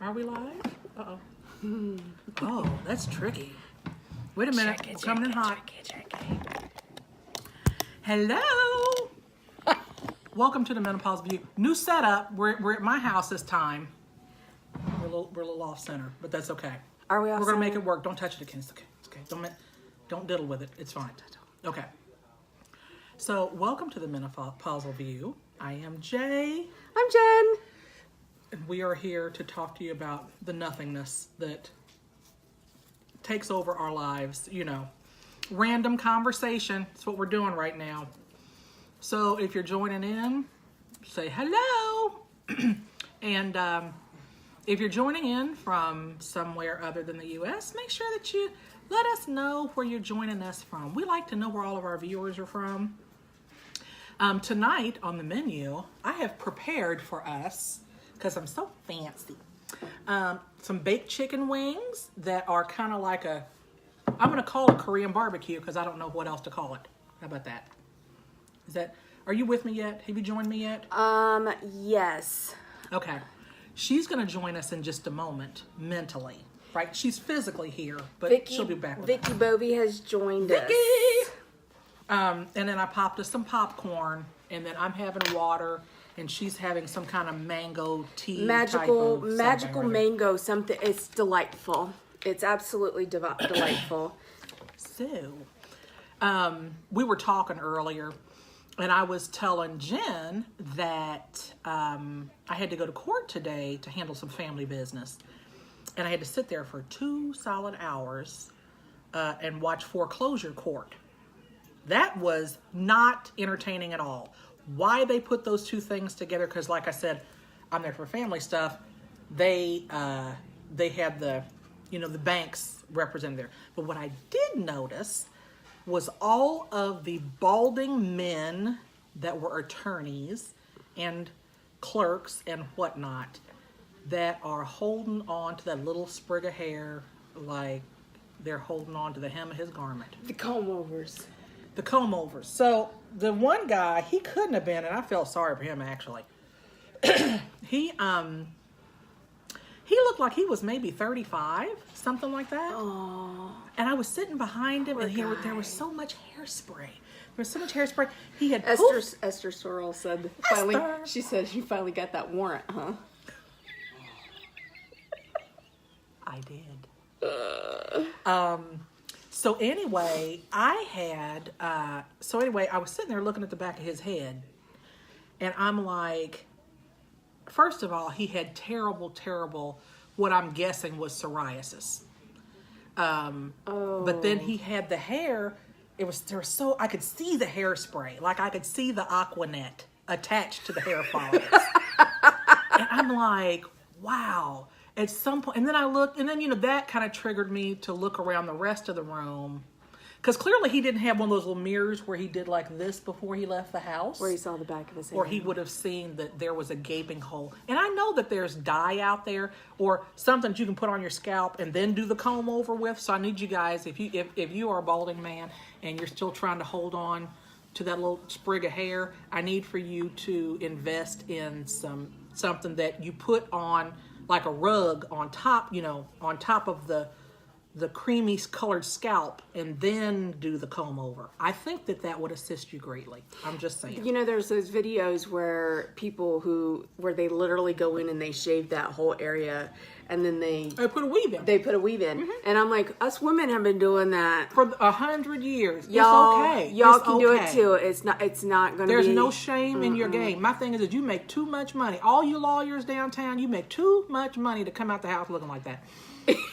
Are we live? Uh-oh. Oh, that's tricky. Wait a minute. We're coming in hot. Hello. Welcome to the Menopause View. New setup. We're at my house this time. We're a little off center, but that's okay. Are we off We're gonna center? make it work. Don't touch it again. It's okay. It's okay. Don't diddle with it. It's fine. Okay. So welcome to the Menopause View. I am Jay. I'm Jen. And we are here to talk to you about the nothingness that takes over our lives. You know, random conversation. That's what we're doing right now. So if you're joining in, say hello. And if you're joining in from somewhere other than the U.S., make sure that you let us know where you're joining us from. We like to know where all of our viewers are from. Tonight on the menu, I have prepared for us, because I'm so fancy, some baked chicken wings that are kind of like I'm going to call it Korean barbecue because I don't know what else to call it. How about that? Are you with me yet? Have you joined me yet? Yes. Okay. She's going to join us in just a moment, mentally, right? She's physically here, but she'll be back with us. Vicky Bovey has joined us. And then I popped us some popcorn, and then I'm having water, and she's having some kind of mango tea. Magical mango something. It's delightful. It's absolutely delightful. So, we were talking earlier, and I was telling Jen that I had to go to court today to handle some family business. And I had to sit there for 2 solid hours and watch foreclosure court. That was not entertaining at all. Why they put those two things together, because like I said, I'm there for family stuff. They had the banks represented there. But what I did notice was all of the balding men that were attorneys and clerks and whatnot that are holding on to that little sprig of hair like they're holding on to the hem of his garment. The comb-overs. The comb-overs. So the one guy, he couldn't have been, and I felt sorry for him actually. He looked like he was maybe 35, something like that. Aww. And I was sitting behind him, and there was so much hairspray. There was so much hairspray. He had Esther Sorrell said she said she finally got that warrant, huh? I did. So anyway, I was sitting there looking at the back of his head, and I'm like, first of all, he had terrible, what I'm guessing was psoriasis. But then he had the hair, I could see the hairspray, like I could see the Aquanet attached to the hair follicles. And I'm like, wow. At some point, and then I looked, and then, that kind of triggered me to look around the rest of the room. Because clearly he didn't have one of those little mirrors where he did like this before he left the house. Where he saw the back of his head. Or he would have seen that there was a gaping hole. And I know that there's dye out there or something that you can put on your scalp and then do the comb over with. So I need you guys, if you are a balding man and you're still trying to hold on to that little sprig of hair, I need for you to invest in something that you put on like a rug on top, on top of the creamy colored scalp, and then do the comb over. I think that would assist you greatly. I'm just saying. There's those videos where they literally go in and they shave that whole area, and then they put a weave in. Mm-hmm. And I'm like, us women have been doing that for 100 years. Y'all, it's okay. Y'all can do it too. It's not going to be. There's no shame in your game. My thing is that you make too much money. All you lawyers downtown, you make too much money to come out the house looking like that.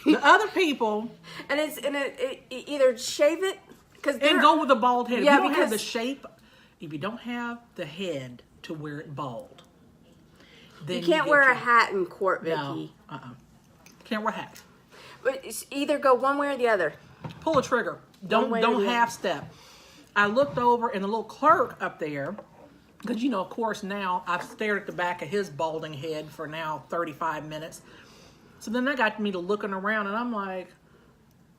The other people, and it either shave it and go with a bald head. Yeah, if you don't have the shape, if you don't have the head to wear it bald, then you can't wear a hat in court, Vicky. No, can't wear a hat. But it's either go one way or the other. Pull a trigger. Don't half step. I looked over, and the little clerk up there, because of course now I've stared at the back of his balding head for now 35 minutes. So then that got me to looking around, and I'm like,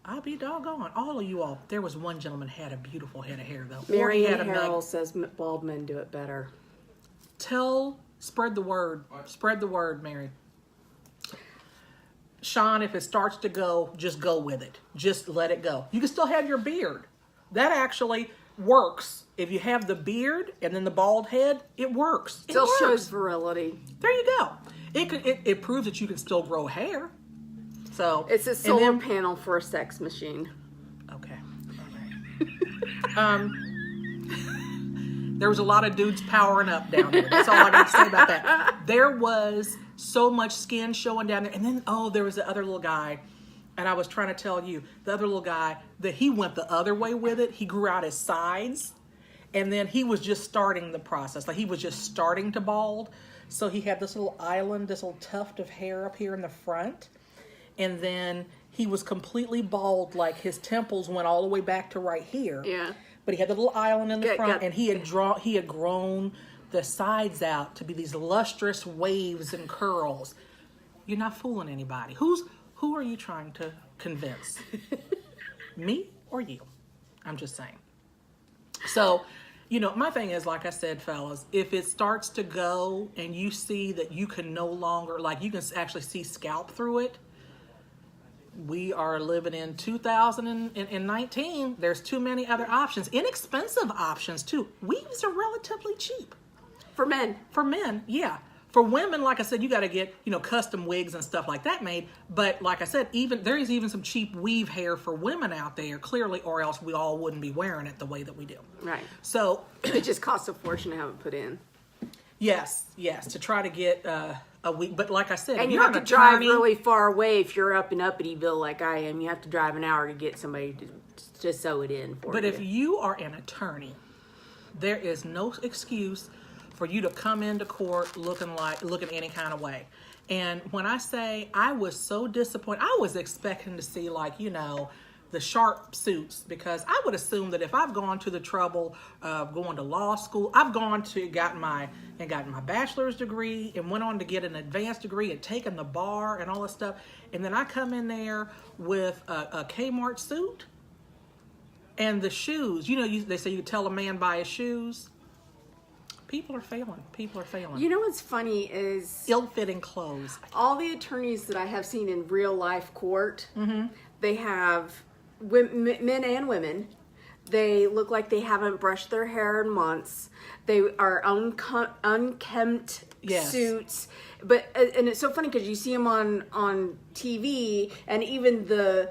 I'll be doggone. All of you all. There was one gentleman had a beautiful head of hair, though. Mary Ann Harrell says bald men do it better. Spread the word. Spread the word, Mary. Sean, if it starts to go, just go with it. Just let it go. You can still have your beard. That actually works. If you have the beard and then the bald head, it works. It Still works. shows virility. There you go. It proves that you can still grow hair. So It's a solar panel for a sex machine. Okay. There was a lot of dudes powering up down there. That's all I got to say about that. There was so much skin showing down there. And then, there was the other little guy. And I was trying to tell you, the other little guy, that he went the other way with it. He grew out his sides. And then he was just starting the process. Like, he was just starting to bald. So he had this little island, this little tuft of hair up here in the front. And then he was completely bald. Like, his temples went all the way back to right here. Yeah. But he had the little island in the front, and he had grown the sides out to be these lustrous waves and curls. You're not fooling anybody. Who are you trying to convince? Me or you? I'm just saying. So, my thing is, like I said, fellas, if it starts to go and you see that you can no longer, like, you can actually see scalp through it, we are living in 2019. There's too many other options. Inexpensive options, too. Weaves are relatively cheap. For men. For men, yeah. For women, like I said, you got to get, custom wigs and stuff like that made. But like I said, there is even some cheap weave hair for women out there, clearly, or else we all wouldn't be wearing it the way that we do. Right. So it just costs a fortune to have it put in. Yes, to try to get a week. But like I said, and if you you're have to an drive attorney, really far away if you're up in Uppittyville like I am. You have to drive an hour to get somebody to sew it in for But you. if you are an attorney, there is no excuse for you to come into court looking any kind of way. And when I say I was so disappointed, I was expecting to see the sharp suits, because I would assume that if I've gone to the trouble of going to law school, I've gotten my bachelor's degree and went on to get an advanced degree and taken the bar and all this stuff, and then I come in there with a Kmart suit and the shoes. They say you can tell a man by his shoes. People are failing. You know what's funny is ill-fitting clothes. All the attorneys that I have seen in real life court, they have men and women. They look like they haven't brushed their hair in months. They are unkempt suits. But and it's so funny because you see them on TV, and even the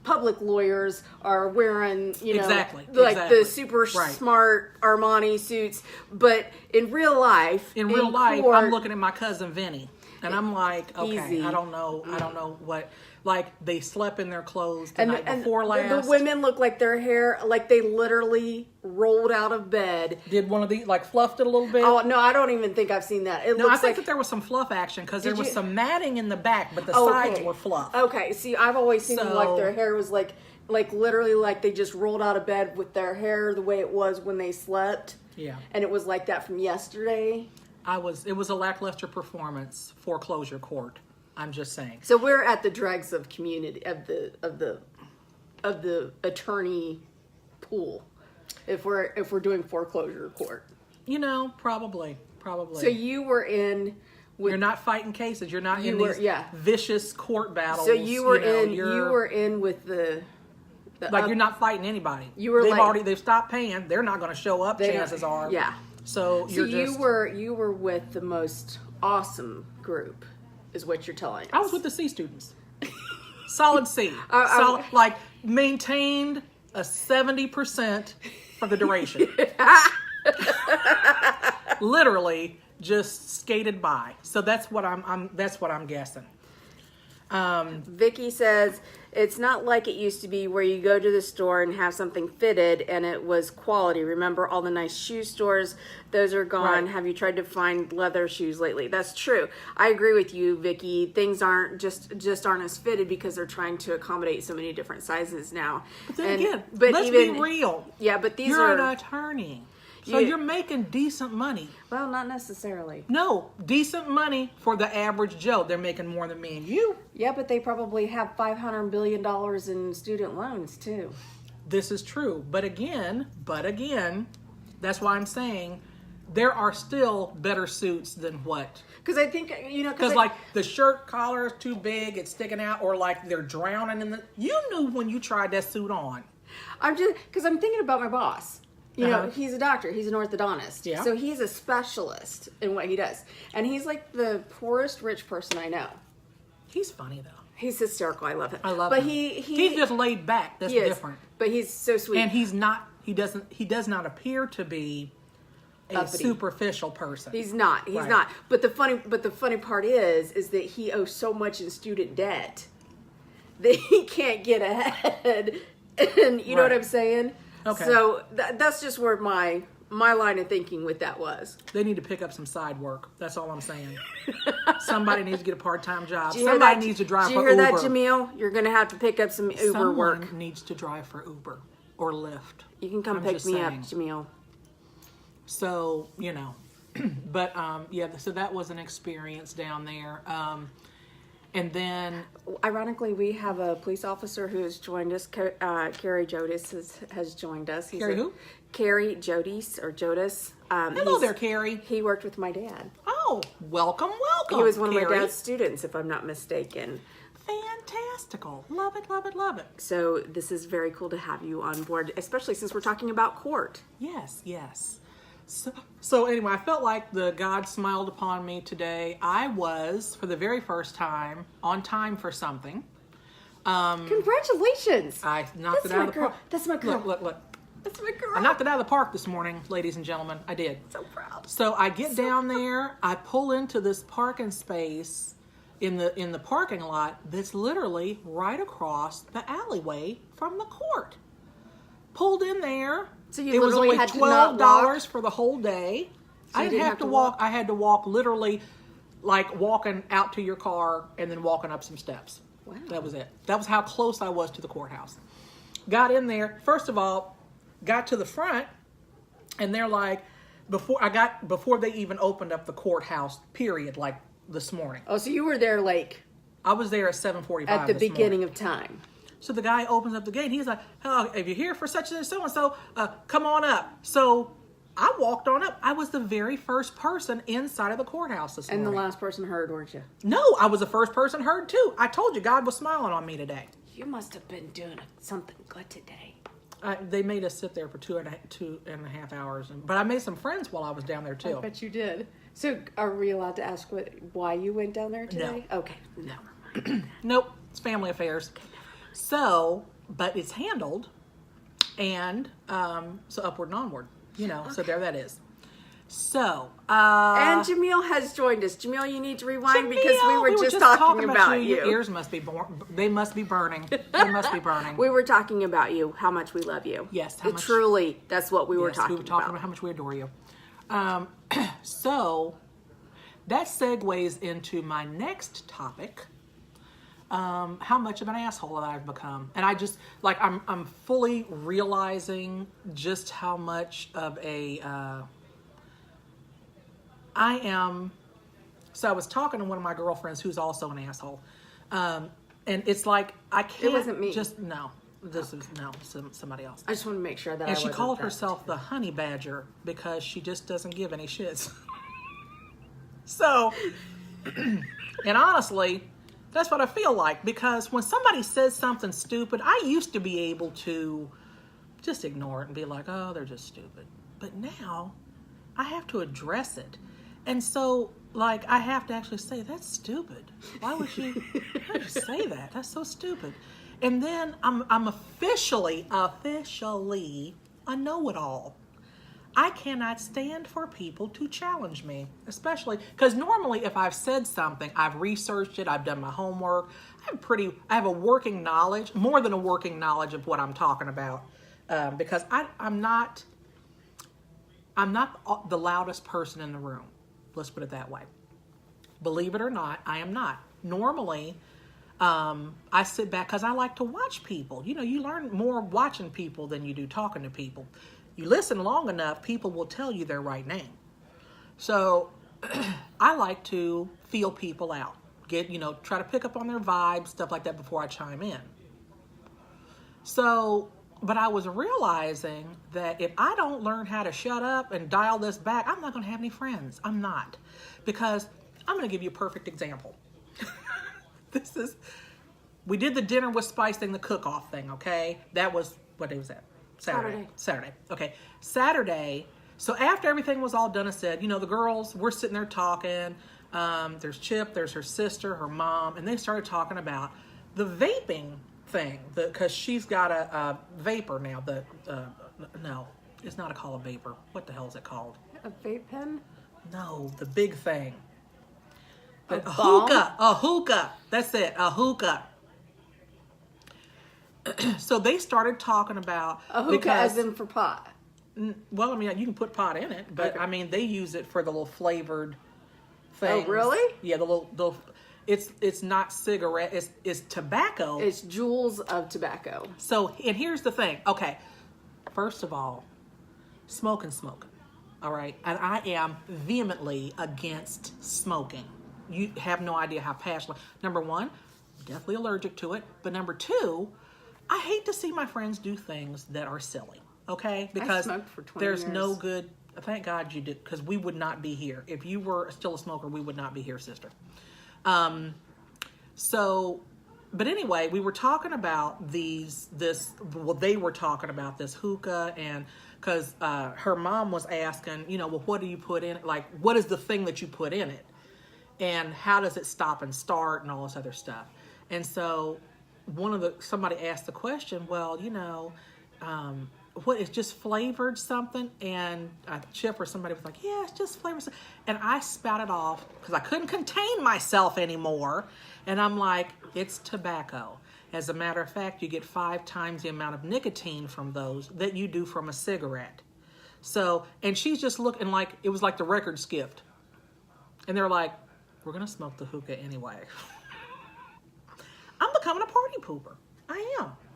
public lawyers are wearing, the super smart Armani suits. But in real life, court, I'm looking at my cousin Vinny, and I'm like, okay, easy. I don't know what. Like, they slept in their clothes the night before last. The women look like their hair, like they literally rolled out of bed. Did one of these, fluffed it a little bit? Oh, no, I don't even think I've seen that. I think that there was some fluff action, because there was some matting in the back, but the sides were fluff. Okay, see, I've always seen them like their hair was like literally like they just rolled out of bed with their hair the way it was when they slept. Yeah. And it was like that from yesterday. It was a lackluster performance, foreclosure court. I'm just saying. So we're at the dregs of community of the attorney pool, if we're doing foreclosure court. Probably. So you were in. You're not fighting cases. You're not in these vicious court battles. So you were in with the. You're not fighting anybody. They've stopped paying. They're not going to show up. Chances are. Yeah. So you were with the most awesome group. Is what you're telling us. I was with the C students. Solid C. Maintained a 70% for the duration. Literally just skated by. So that's what I'm guessing. Vicky says, it's not like it used to be where you go to the store and have something fitted and it was quality. Remember all the nice shoe stores? Those are gone. Right. Have you tried to find leather shoes lately? That's true. I agree with you, Vicky. Things aren't aren't as fitted because they're trying to accommodate so many different sizes now. But then let's be real. Yeah, but you're an attorney. So you're making decent money. Well, not necessarily. No, decent money for the average Joe. They're making more than me and you. Yeah, but they probably have $500 billion in student loans, too. This is true. But again, that's why I'm saying there are still better suits than what. Because I think, Because like the shirt collar is too big, it's sticking out, or like they're drowning in the. You knew when you tried that suit on. I'm thinking about my boss. He's a doctor. He's an orthodontist. Yeah. So he's a specialist in what he does, and he's like the poorest rich person I know. He's funny though. He's hysterical. I love him. I love but him. He's just laid back. That's different. But he's so sweet. And he's not. He does not appear to be a Uppity. superficial person. He's not. He's Right. not. But the funny part is that he owes so much in student debt that he can't get ahead. And you know what Right. I'm saying? Okay. So that's just where my line of thinking with that was. They need to pick up some side work. That's all I'm saying. Somebody needs to get a part-time job. Do you hear Somebody that? needs to drive Do you for hear Uber. that, Jamil? You're going to have to pick up some Uber Someone work. needs to drive for Uber or Lyft. You can come I'm pick just me saying. up, Jamil. So, but yeah, so that was an experience down there. And then, Ironically, we have a police officer who has joined us. Carrie Jodis has joined us. Carrie who? Carrie Jodis or Jodis. hello there, Carrie. He worked with my dad. Oh, welcome. He was one of my Carrie. dad's students, if I'm not mistaken. Fantastical. Love it, love it, love it. So this is very cool to have you on board, especially since we're talking about court. Yes, yes. So anyway, I felt like the God smiled upon me today. I was, for the very first time, on time for something. Congratulations! I knocked it out of the park. That's my girl. Look. That's my girl. I knocked it out of the park this morning, ladies and gentlemen. I did. So proud. So I get down there, I pull into this parking space in the parking lot that's literally right across the alleyway from the court. Pulled in there. So you it was literally only had to not $12 for the whole day. So I you didn't have to walk. I had to walk literally like walking out to your car and then walking up some steps. Wow. That was it. That was how close I was to the courthouse. Got in there. First of all, got to the front, and they're like, before they even opened up the courthouse, period, like this morning. Oh, so you were there like I was there at 7:45 at the this beginning morning. of time. So the guy opens up the gate. He's like, "Hello, if you're here for such and so, come on up." So I walked on up. I was the very first person inside of the courthouse this And morning. the last person heard, weren't you? No, I was the first person heard too. I told you God was smiling on me today. You must have been doing something good today. They made us sit there for two and a half hours, but I made some friends while I was down there too. I bet you did. So are we allowed to ask why you went down there today? No. Okay. No. Nope, it's family affairs. So, but it's handled, and so upward and onward, so there that is. So, And Jamil has joined us. Jamil, you need to rewind because we Jamil, were just talking about you. Your ears must be they must be burning. They must be burning. We were talking about you, how much we love you. Yes, how much- Truly, that's what we were Yes, talking we were talking about. about how much we adore you. So that segues into my next topic. How much of an asshole that I've become. And I just, I'm fully realizing just how much of a, I am. So I was talking to one of my girlfriends who's also an asshole. And it's like, I can't. It wasn't me. No. This is, somebody else. I just want to make sure that And I she wasn't called that. herself the honey badger because she just doesn't give any shits. So, and honestly, that's what I feel like, because when somebody says something stupid, I used to be able to just ignore it and be like, oh, they're just stupid. But now I have to address it. And so, I have to actually say, that's stupid. Why would you say that? That's so stupid. And then I'm officially a know-it-all. I cannot stand for people to challenge me, especially because normally if I've said something, I've researched it, I've done my homework, I have a working knowledge, more than a working knowledge of what I'm talking about, because I'm not the loudest person in the room. Let's put it that way. Believe it or not, I am not. Normally, I sit back because I like to watch people. You learn more watching people than you do talking to people. You listen long enough, people will tell you their right name. So I like to feel people out. Try to pick up on their vibes, stuff like that before I chime in. So But I was realizing that if I don't learn how to shut up and dial this back, I'm not going to have any friends. I'm not. Because I'm going to give you a perfect example. We did the dinner with spice thing, the cook-off thing, okay? That was, what day was that? Saturday. Okay. Saturday. So after everything was all done and said, you know, the girls, we're sitting there talking. There's Chip, there's her sister, her mom, and they started talking about the vaping thing, because she's got a vapor now. No, it's not called a vapor. What the hell is it called? A vape pen? No, the big thing. A hookah. A hookah. That's it. A hookah. So they started talking about A hookah as in for pot. Well, I mean, you can put pot in it, but okay. I mean, they use it for the little flavored things. Oh, really? Yeah, the little. It's not cigarette. It's tobacco. It's jewels of tobacco. So, and here's the thing. Okay, first of all, smoking. All right, and I am vehemently against smoking. You have no idea how passionate. Number one, definitely allergic to it. But number two, I hate to see my friends do things that are silly. Okay, because I smoked for 20 there's years. no good. Thank God you did, because we would not be here if you were still a smoker. We would not be here, sister. But anyway, we were talking about they were talking about this hookah, and because her mom was asking, you know, well, what do you put in it? Like, what is the thing that you put in it? And how does it stop and start and all this other stuff? And so somebody asked the question, well, you know, what is just flavored something? And Chip or somebody was like, yeah, it's just flavored. And I spouted off because I couldn't contain myself anymore. And I'm like, it's tobacco. As a matter of fact, you get 5 times the amount of nicotine from those that you do from a cigarette. So, and she's just looking like, it was like the record skipped. And they're like, we're going to smoke the hookah anyway. I'm becoming a party pooper.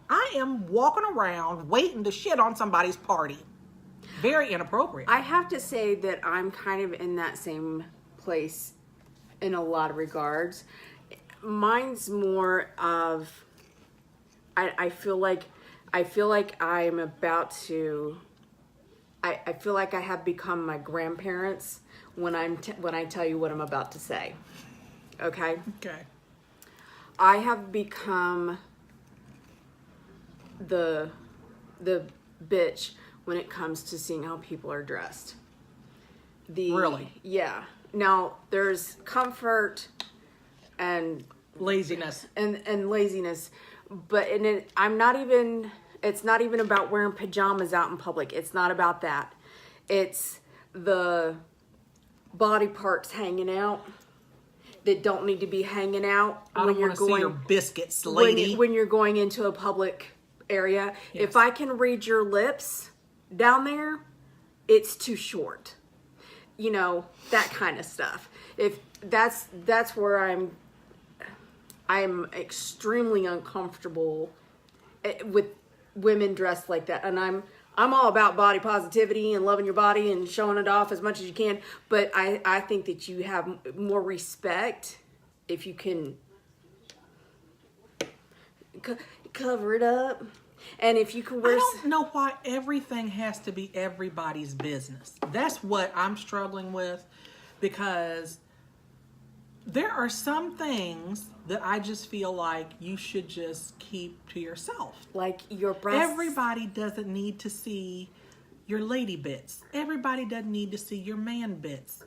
I am walking around waiting to shit on somebody's party. Very inappropriate. I have to say that I'm kind of in that same place in a lot of regards. Mine's more of, I feel like I'm about to, I feel like I have become my grandparents when I tell you what I'm about to say. Okay? Okay. I have become the bitch when it comes to seeing how people are dressed. Really? Yeah. Now, there's comfort and Laziness. and laziness, but it's not even about wearing pajamas out in public. It's not about that. It's the body parts hanging out that don't need to be hanging out I don't want to see your biscuits, lady. when you're going into a public area. Yes. If I can read your lips down there, it's too short. You know, that kind of stuff. If that's where I'm extremely uncomfortable with women dressed like that. And I'm all about body positivity and loving your body and showing it off as much as you can. But I think that you have more respect if you can cover it up. And if you can wear... I don't know why everything has to be everybody's business. That's what I'm struggling with, because there are some things that I just feel like you should just keep to yourself. Like your breasts. Everybody doesn't need to see your lady bits. Everybody doesn't need to see your man bits.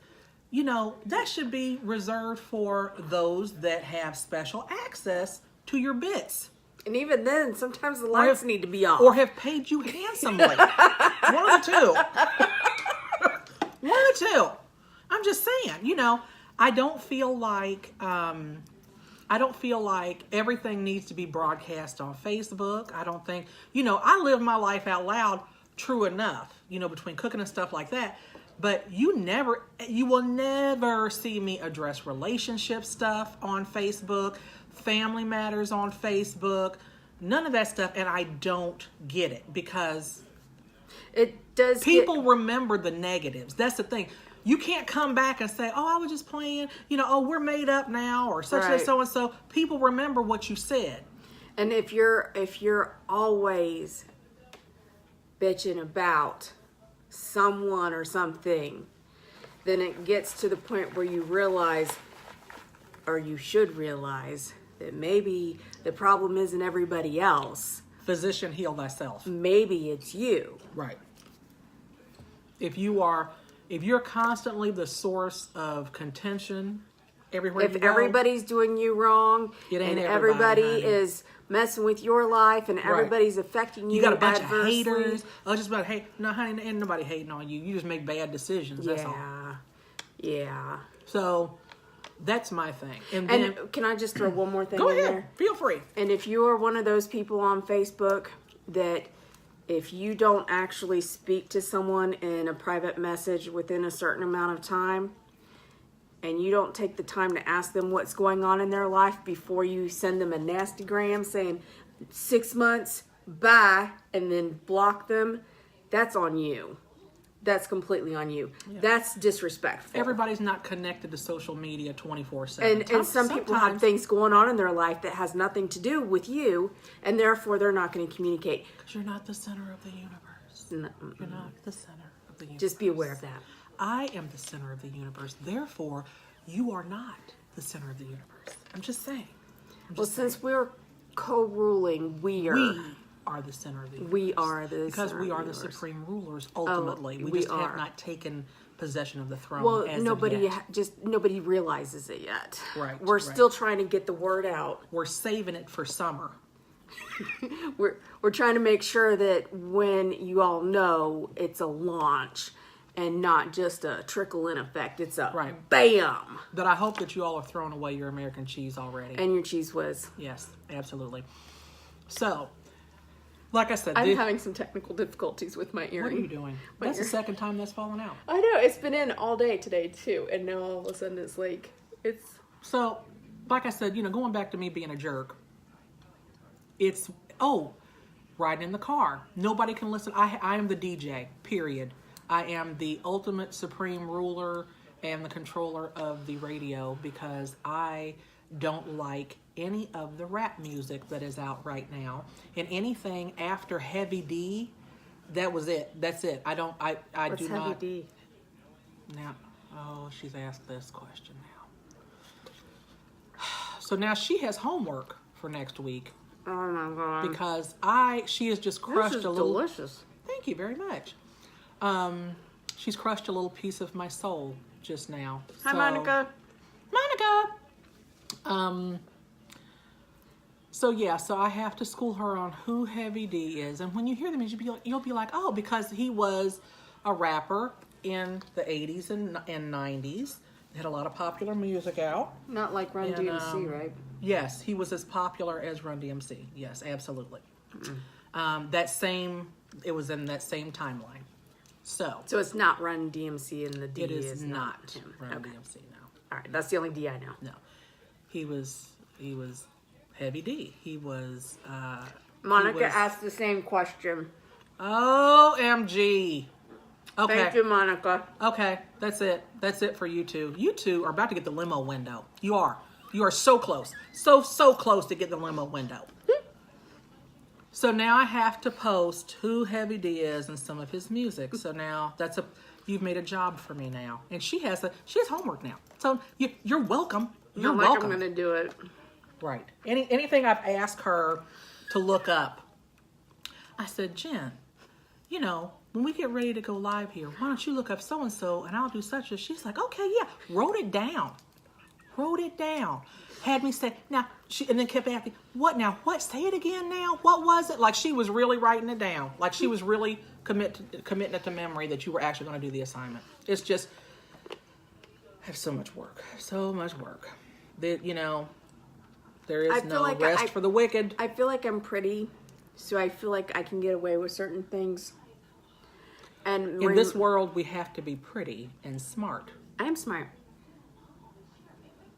You know, that should be reserved for those that have special access to your bits. And even then, sometimes the lights need to be off. Or have paid you handsomely. One of the two. One of the two. I'm just saying, you know, I don't feel like everything needs to be broadcast on Facebook. I don't think, you know, I live my life out loud, true enough, you know, between cooking and stuff like that. But you will never see me address relationship stuff on Facebook, family matters on Facebook, none of that stuff. And I don't get it, because it does. People remember the negatives. That's the thing. You can't come back and say, oh, I was just playing, you know, oh, we're made up now, or such and so. People remember what you said. And if you're always bitching about someone or something, then it gets to the point where you realize, or you should realize, that maybe the problem isn't everybody else. Physician, heal thyself. Maybe it's you. Right. If you're constantly the source of contention everywhere If you go, everybody's doing you wrong, it ain't and everybody, everybody honey. is messing with your life, and everybody's affecting you, you got a bunch adversely. of haters. Oh, just about hate. No, honey, ain't nobody hating on you. You just make bad decisions. That's all. Yeah. So that's my thing. And then, can I just throw one more thing go in ahead. there? Feel free. And if you are one of those people on Facebook that if you don't actually speak to someone in a private message within a certain amount of time, and you don't take the time to ask them what's going on in their life before you send them a nasty gram saying 6 months, bye, and then block them, that's on you. That's completely on you. Yeah. That's disrespectful. Everybody's not connected to social media 24/7. And some people have things going on in their life that has nothing to do with you, and therefore they're not going to communicate. Because you're not the center of the universe. No, you're not the center of the universe. Just be aware of that. I am the center of the universe. Therefore, you are not the center of the universe. I'm just saying. Since we're co-ruling, we are the center of the universe. We are the because we are the supreme rulers. Ultimately, we just have not taken possession of the throne. Well, as nobody of yet. nobody realizes it yet. Right. We're still trying to get the word out. We're saving it for summer. We're trying to make sure that when you all know, it's a launch and not just a trickle-in effect. It's a bam. But I hope that you all have thrown away your American cheese already. And your cheese whiz. Yes, absolutely. So, like I said, I'm having some technical difficulties with my earring. What are you doing? That's the second time that's fallen out. I know, it's been in all day today too, and now all of a sudden it's So, like I said, going back to me being a jerk, it's riding in the car. Nobody can listen. I am the DJ, period. I am the ultimate supreme ruler and the controller of the radio because I don't like any of the rap music that is out right now. And anything after Heavy D, that was it. That's it. I do not. What's Heavy D? Now, she's asked this question now. So now she has homework for next week. Oh my God. Because she has just crushed a little. Delicious. Thank you very much. She's crushed a little piece of my soul just now. Hi, Monica. So I have to school her on who Heavy D is. And when you hear them, you'll be like, oh, because he was a rapper in the 80s and 90s. He had a lot of popular music out. Not like Run DMC, right? Yes, he was as popular as Run DMC. Yes, absolutely. Mm-hmm. It was in that same timeline. So it's not Run DMC and the D it is not him. Run DMC, no. All right, that's the only D I know. No. He was Heavy D. He was Monica asked the same question. OMG. Okay. Thank you, Monica. Okay, that's it. That's it for you two. You two are about to get the limo window. You are. You are so close. So close to get the limo window. So now I have to post who Heavy D is and some of his music. So now you've made a job for me now. And she has homework now. So you're welcome. You're welcome. I'm going to do it. Right. Anything I've asked her to look up, I said, Jen, when we get ready to go live here, why don't you look up so-and-so and I'll do such as. She's like, okay, yeah. Wrote it down. Had me say, now, and then kept asking, what now? What? Say it again now? What was it? Like she was really writing it down. Like she was really committing it to memory that you were actually going to do the assignment. It's just, I have so much work. That, there is no rest for the wicked. I feel like I'm pretty, so I feel like I can get away with certain things. And in this world, we have to be pretty and smart. I am smart.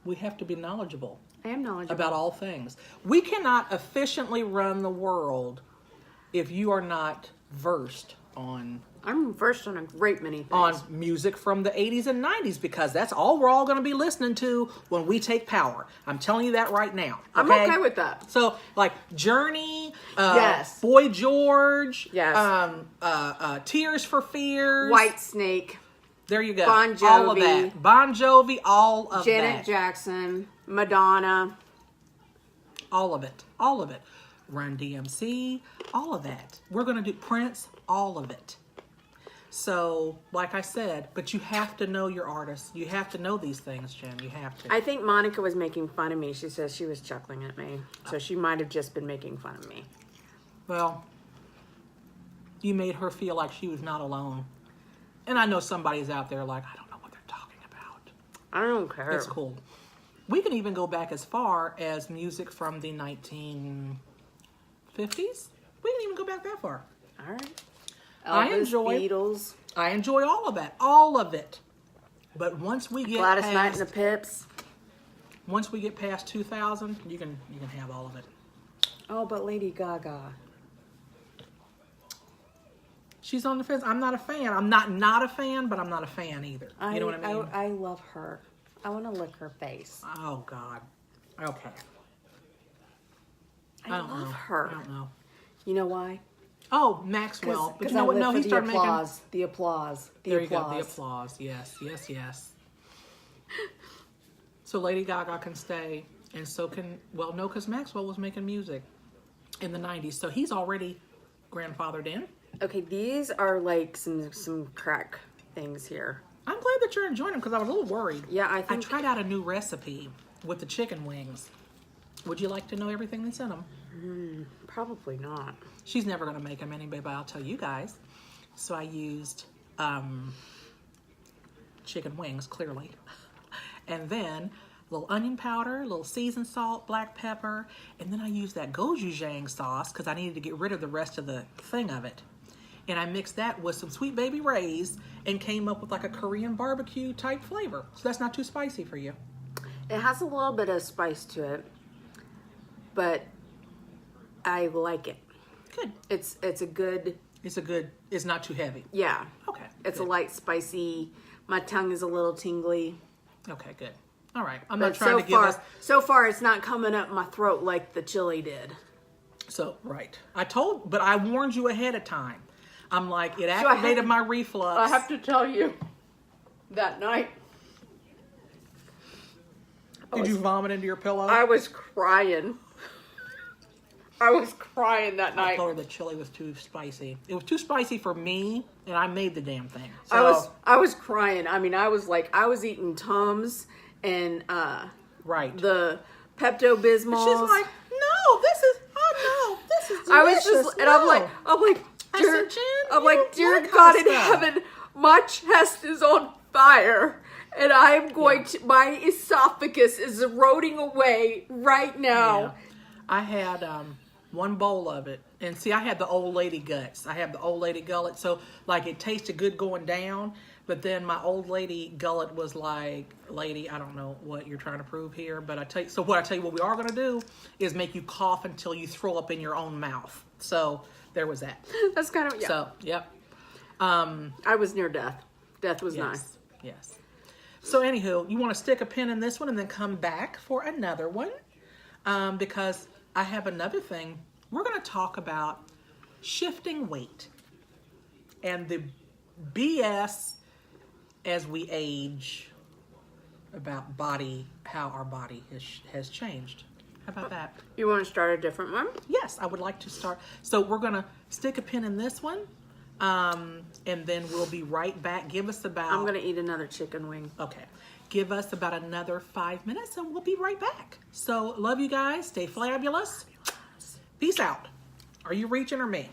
We have to be knowledgeable. I am knowledgeable. About all things. We cannot efficiently run the world if you are not versed I'm versed on a great many things. on music from the 80s and 90s because that's all we're all going to be listening to when we take power. I'm telling you that right now. I'm okay with that. So, like Journey, Yes. Boy George, Yes. Tears for Fears, White Snake, there you go. Bon All of Jovi. that. Bon Jovi, all of Janet that. Jackson, Madonna. All of it. All of it. Run DMC, all of that. We're going to do Prince, all of it. So, like I said, but you have to know your artists. You have to know these things, Jen. You have to. I think Monica was making fun of me. She says she was chuckling at me. So she might have just been making fun of me. Well, you made her feel like she was not alone. And I know somebody's out there like, I don't know what they're talking about. I don't care. It's cool. We can even go back as far as music from the 1950s. We can even go back that far. All right. Elvis, Elvis, Beatles, I enjoy all of that. All of it. But once we get Gladys past, Knight and the Pips. once we get past 2000, you can have all of it. Oh, but Lady Gaga. She's on the fence. I'm not a fan. I'm not a fan, but I'm not a fan either. You know what I mean? I love her. I want to lick her face. Oh God. Okay. I don't love know. her. I don't know. You know why? Oh, Maxwell. But Because you know what? I No, live he for started the making. applause. The applause. The There applause. you go. The applause. Yes. Yes. Yes. So Lady Gaga can stay, and so can no, because Maxwell was making music in the 90s, so he's already grandfathered in. Okay, these are like some crack things here. I'm glad that you're enjoying them because I was a little worried. Yeah, I I think tried out a new recipe with the chicken wings. Would you like to know everything that's in them? probably not. She's never going to make them anyway, but I'll tell you guys. So I used chicken wings, clearly. And then a little onion powder, a little seasoned salt, black pepper. And then I used that gochujang sauce because I needed to get rid of the rest of the thing of it. And I mixed that with some Sweet Baby Ray's and came up with like a Korean barbecue type flavor. So that's not too spicy for you. It has a little bit of spice to it, but I like it. Good. It's a good, It's not too heavy. yeah. Okay. It's good. a light spicy. My tongue is a little tingly. Okay, good. All right. I'm But not trying to give us... so far it's not coming up my throat like the chili did. So, right. But I warned you ahead of time. I'm like, it activated my reflux. I have to tell you, that night, Did you vomit into your pillow? I was crying. I was crying that I night. told her the chili was too spicy. It was too spicy for me, and I made the damn thing. So, I was crying. I mean, I was eating Tums and right. the Pepto-Bismol. She's like, no, this is delicious. I was just, and I'm like, I dear, said, Jen, I'm you like, don't dear like God hot in stuff." heaven, my chest is on fire. And I'm going to, my esophagus is eroding away right now. Yeah. I had one bowl of it. And see, I had the old lady guts. I have the old lady gullet. So, like, it tasted good going down. But then my old lady gullet was like, lady, I don't know what you're trying to prove here. But what we are going to do is make you cough until you throw up in your own mouth. So, there was that. That's kind of, yeah. So, yep. I was near death. Death was Yes. nice. Yes. So, anywho, you want to stick a pin in this one and then come back for another one? Because I have another thing. We're going to talk about shifting weight and the BS as we age about how our body has changed. How about that? You want to start a different one? Yes, I would like to start. So we're going to stick a pin in this one, and then we'll be right back. Give us about... I'm going to eat another chicken wing. Okay. Give us about another 5 minutes, and we'll be right back. So, love you guys. Stay fabulous. Peace out. Are you reaching or me?